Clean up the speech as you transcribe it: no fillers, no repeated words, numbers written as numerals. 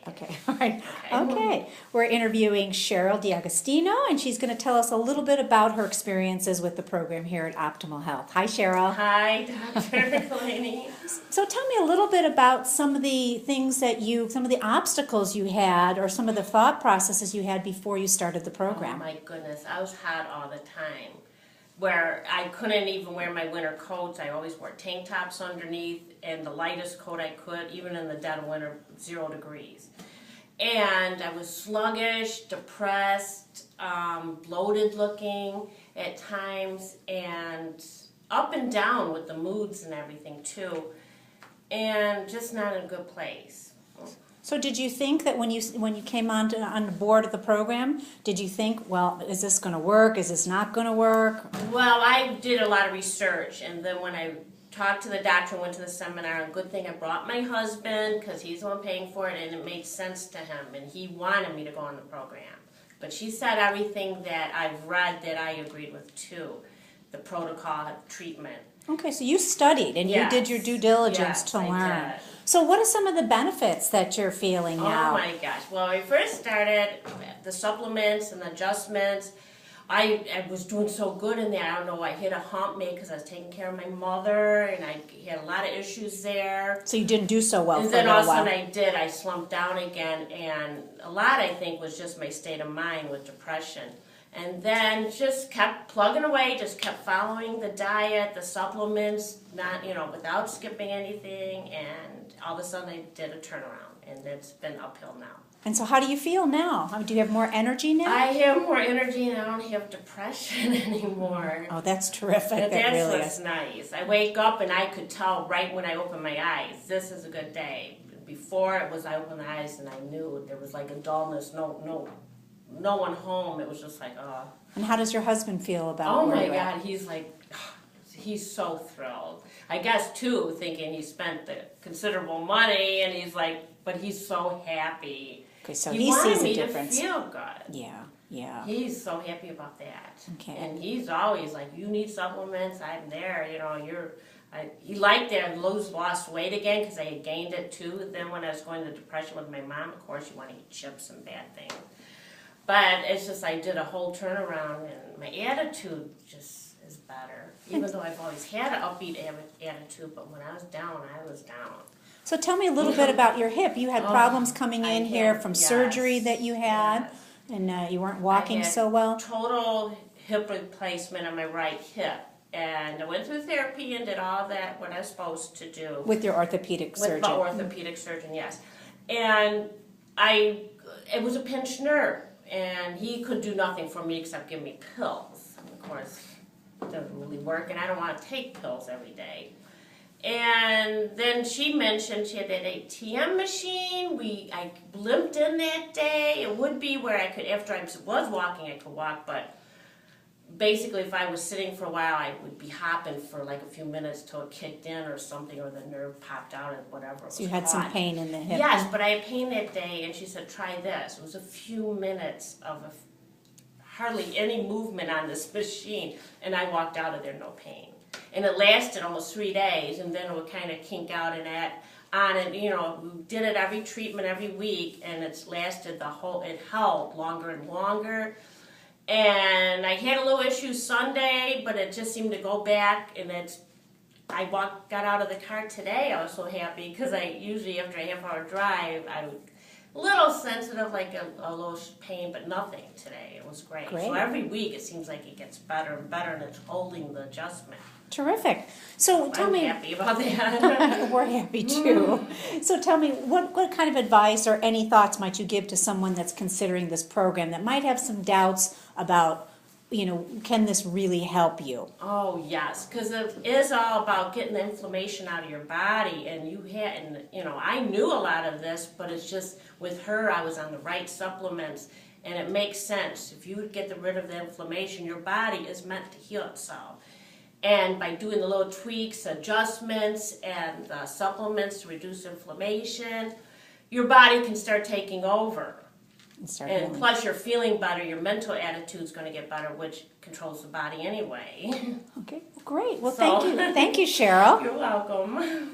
Okay, all right. Okay, we're interviewing Cheryl D'Agostino, and she's going to tell us a little bit about her experiences with the program here at Optimal Health. Hi, Cheryl. Hi, Dr. Delaney. So tell me a little bit about some of the things some of the obstacles you had, or some of the thought processes you had before you started the Oh program. my goodness, I was hot all the time. Where I couldn't even wear my winter coats. I always wore tank tops underneath and the lightest coat I could, even in the dead of winter, 0 degrees. And I was sluggish, depressed, bloated looking at times, and up and down with the moods and everything too, and just not in a good place. So did you think that when you came on the board of the program, did you think, well, is this going to work? Is this not going to work? Well, I did a lot of research, and then when I talked to the doctor and went to the seminar, and good thing I brought my husband because he's the one paying for it, and it made sense to him, and he wanted me to go on the program. But she said everything that I've read that I agreed with too, the protocol of treatment. Okay, so you studied and you did your due diligence to learn. I did. So what are some of the benefits that you're feeling now? Oh my gosh. Well, when I first started, the supplements and the adjustments, I was doing so good in there. I don't know, I hit a hump maybe because I was taking care of my mother and I had a lot of issues there. So you didn't do so well And for then a all little of a while. sudden I did. I slumped down again, and a lot I think was just my state of mind with depression. And then just kept plugging away, just kept following the diet, the supplements, not, without skipping anything, and all of a sudden I did a turnaround, and it's been uphill now. And so how do you feel now? Do you have more energy now? I have more energy and I don't have depression anymore. Oh, that's terrific. That's really what's is. nice. I wake up and I could tell right when I open my eyes, this is a good day. Before it was I opened my eyes and I knew there was like a dullness, no one home. It was just like, oh. And how does your husband feel about Oh where my you're at? God, he's so thrilled. I guess too, thinking he spent the considerable money, and he's like, but he's so happy. Okay, so he he wanted sees a me difference. to feel good. Yeah. He's so happy about that. Okay. And he's always like, you need supplements, I'm there, he liked that I lost weight again because I had gained it too. Then when I was going to depression with my mom, of course, you want to eat chips and bad things. But it's just I did a whole turnaround, and my attitude just is better. Even though I've always had an upbeat attitude, but when I was down, I was down. So tell me a little bit about your hip. You had problems coming in here from surgery that you had, and you weren't walking so well. Total hip replacement on my right hip. And I went through therapy and did all that, what I was supposed to do. With your orthopedic surgeon. With my orthopedic surgeon, yes. And it was a pinched nerve. And he could do nothing for me except give me pills. And of course, it doesn't really work, and I don't want to take pills every day. And then she mentioned she had that ATM machine. I limped in that day. It would be where I could, after I was walking, I could walk, but basically if I was sitting for a while, I would be hopping for like a few minutes till it kicked in or something, or the nerve popped out or whatever. So you had some pain in the hip. Yes, but I had pain that day, and she said, try this. It was a few minutes of hardly any movement on this machine, and I walked out of there no pain. And it lasted almost 3 days, and then it would kind of kink out and we did it every treatment every week, and it held longer and longer. And I had a little issue Sunday, but it just seemed to go back, and I got out of the car today. I was so happy because I usually, after a half-hour drive, I would a little sensitive, like a little pain, but nothing today. It was great. So every week it seems like it gets better and better, and it's holding the adjustment. Terrific. So tell me. I'm happy about that. We're happy too. So tell me, what kind of advice or any thoughts might you give to someone that's considering this program that might have some doubts about, can this really help you? Oh yes, because it is all about getting the inflammation out of your body, and I knew a lot of this, but it's just with her, I was on the right supplements, and it makes sense. If you get rid of the inflammation, your body is meant to heal itself. And by doing the little tweaks, adjustments, and supplements to reduce inflammation, your body can start taking over. And plus, you're feeling better, your mental attitude's going to get better, which controls the body anyway. Okay, well, great. Well, thank you. Thank you, Cheryl. You're welcome.